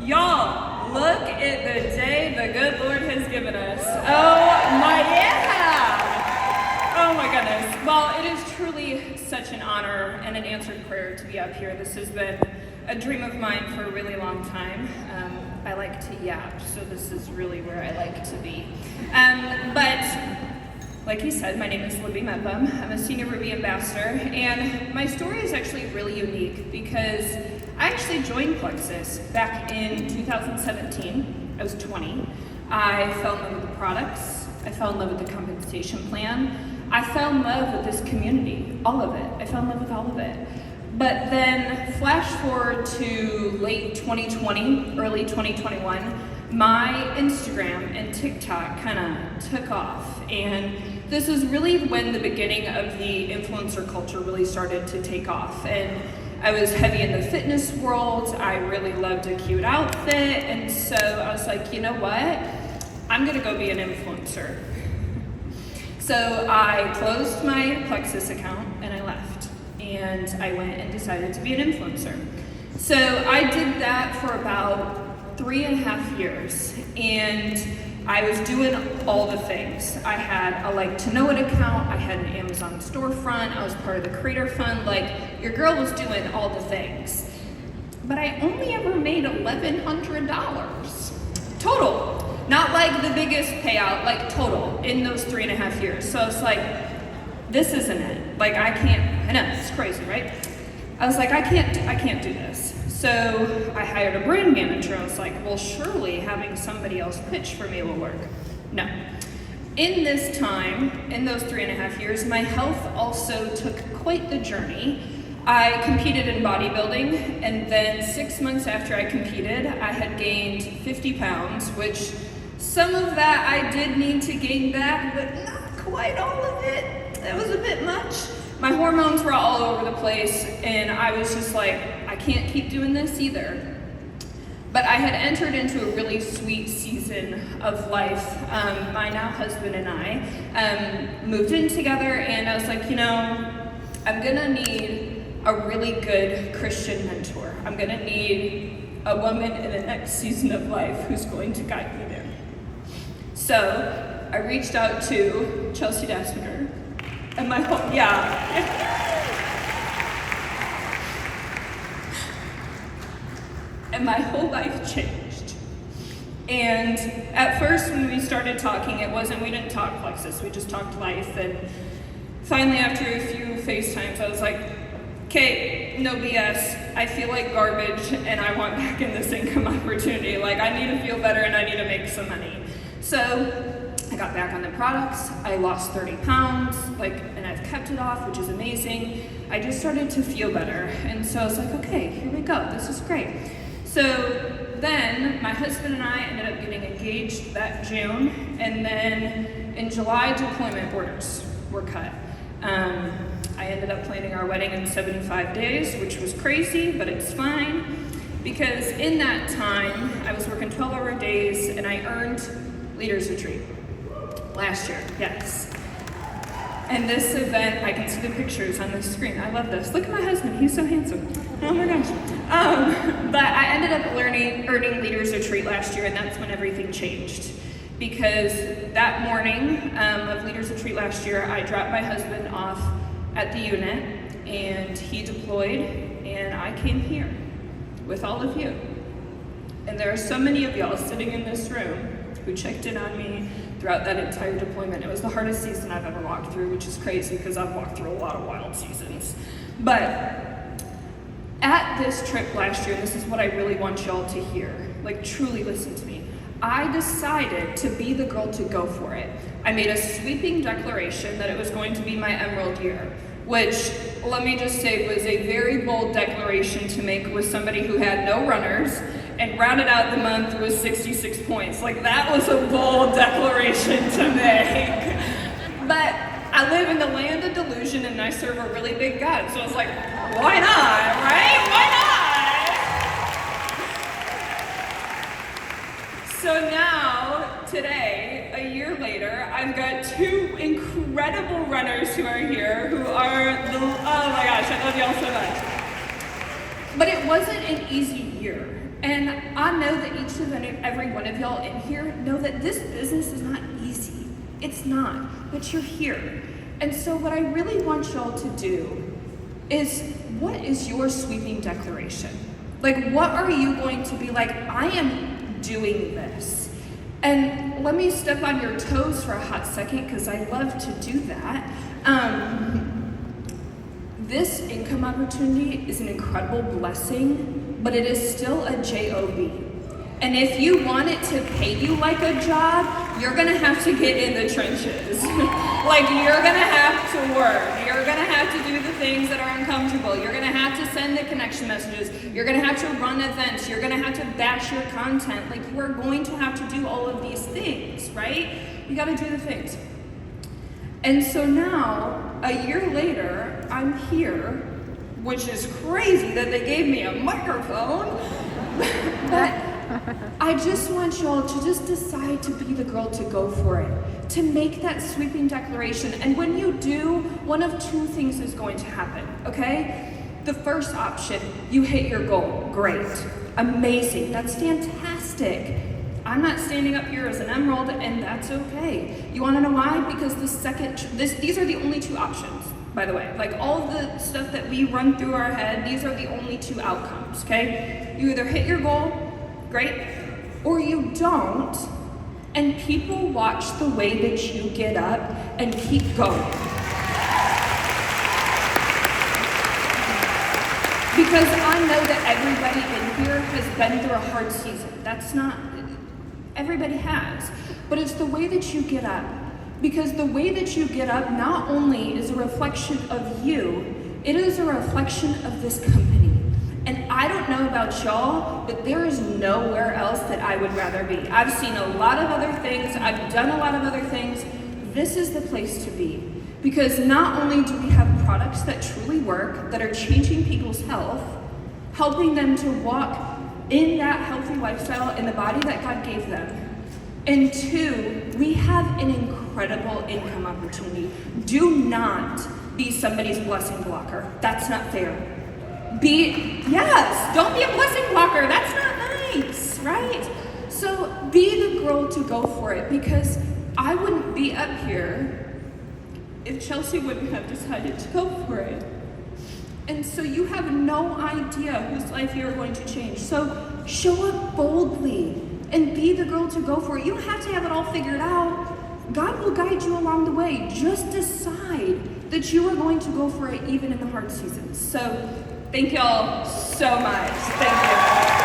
Y'all, look at the day the good Lord has given us. Oh my goodness. Well, it is truly such an honor and an answered prayer to be up here. This has been a dream of mine for a really long time. I like to yap, so this is really where I like to be. But like he said, my name is Libby. I'm a senior Ruby ambassador, and my story is actually really unique because I actually joined Plexus back in 2017. I was 20. I fell in love with the products. I fell in love with the compensation plan. I fell in love with this community, all of it. I fell in love with all of it. But then flash forward to late 2020, early 2021, my Instagram and TikTok kind of took off. And this was really when the beginning of the influencer culture really started to take off. And I was heavy in the fitness world. I really loved a cute outfit. And so I was like, you know what? I'm gonna go be an influencer. So I closed my Plexus account and I left. And I went and decided to be an influencer. So I did that for about 3.5 years. And I was doing all the things. I had a Like to Know It account, I had an Amazon storefront, I was part of the Creator Fund, like your girl was doing all the things. But I only ever made $1,100 total. Not like the biggest payout, like total in those 3.5 years. So it's like, this isn't it. Like I know, it's crazy, right? I was like, I can't do this. So I hired a brand manager. I was like, well, surely having somebody else pitch for me will work. No. In this time, in those 3.5 years, my health also took quite the journey. I competed in bodybuilding, and then 6 months after I competed, I had gained 50 pounds, which some of that I did need to gain back, but not quite all of it. It was a bit much. My hormones were all over the place, and I was just like, I can't keep doing this either. But I had entered into a really sweet season of life. My now husband and I moved in together, and I was like, you know, I'm gonna need a really good Christian mentor. I'm gonna need a woman in the next season of life who's going to guide me there. So I reached out to Chelsea Dassinger. And my whole, and my whole life changed. And at first when we started talking, we didn't talk Plexus, we just talked life. And finally after a few FaceTimes, I was like, okay, no BS, I feel like garbage and I want back in this income opportunity. Like I need to feel better and I need to make some money. So I got back on the products, I lost 30 pounds, and I've kept it off, which is amazing. I just started to feel better. And so I was like, okay, here we go, this is great. So then my husband and I ended up getting engaged that June, and then in July, deployment orders were cut. I ended up planning our wedding in 75 days, which was crazy, but it's fine. Because in that time, I was working 12-hour days and I earned Leaders Retreat. Last year, yes. And this event, I can see the pictures on the screen. I love this. Look at my husband, he's so handsome. Oh my gosh. But I ended up earning Leaders Retreat last year, and that's when everything changed. Because that morning of Leaders Retreat last year, I dropped my husband off at the unit, and he deployed, and I came here with all of you. And there are so many of y'all sitting in this room who checked in on me throughout that entire deployment. It was the hardest season I've ever walked through, which is crazy because I've walked through a lot of wild seasons. But at this trip last year, this is what I really want y'all to hear, like truly listen to me. I decided to be the girl to go for it. I made a sweeping declaration that it was going to be my Emerald year, which, let me just say, was a very bold declaration to make with somebody who had no runners and rounded out the month with 66 points. Like, that was a bold declaration to make. But I live in the land of delusion and I serve a really big God, so I was like, why not, right? Why not? So now, today, a year later, I've got 2 incredible runners who are here, who are oh my gosh, I love y'all so much. But it wasn't an easy year. And I I know that each and every one of y'all in here know that this business is not easy. It's not, but you're here. And so what I really want y'all to do is, what is your sweeping declaration? Like, what are you going to be like, I am doing this? And let me step on your toes for a hot second, because I love to do that. This income opportunity is an incredible blessing, but it is still a job. And if you want it to pay you like a job, you're gonna have to get in the trenches. Like, you're gonna have to work. You're gonna have to do the things that are uncomfortable. You're gonna have to send the connection messages. You're gonna have to run events. You're gonna have to batch your content. Like, you are going to have to do all of these things, right? You gotta do the things. And so now, a year later, I'm here, which is crazy that they gave me a microphone, but I just want y'all to just decide to be the girl to go for it, to make that sweeping declaration. And when you do, one of two things is going to happen, okay? The first option, you hit your goal. Great, amazing, that's fantastic. I'm not standing up here as an emerald, and that's okay. You wanna know why? Because these are the only two options, by the way. Like, all of the stuff that we run through our head, these are the only two outcomes, okay? You either hit your goal, great, or you don't, and people watch the way that you get up and keep going. Because I know that everybody in here has been through a hard season. That's not, everybody has, but it's the way that you get up. Because the way that you get up not only is a reflection of you, it is a reflection of this company. And I don't know about y'all, but there is nowhere else that I would rather be. I've seen a lot of other things, I've done a lot of other things. This is the place to be. Because not only do we have products that truly work, that are changing people's health, helping them to walk in that healthy lifestyle in the body that God gave them, and two, we have an incredible income opportunity. Do not be somebody's blessing blocker. That's not fair. Don't be a blessing blocker. That's not nice, right? So be the girl to go for it, because I wouldn't be up here if Chelsea wouldn't have decided to go for it. And so you have no idea whose life you're going to change. So show up boldly and be the girl to go for it. You don't have to have it all figured out. God will guide you along the way. Just decide that you are going to go for it even in the hard seasons. So thank y'all so much. Thank you.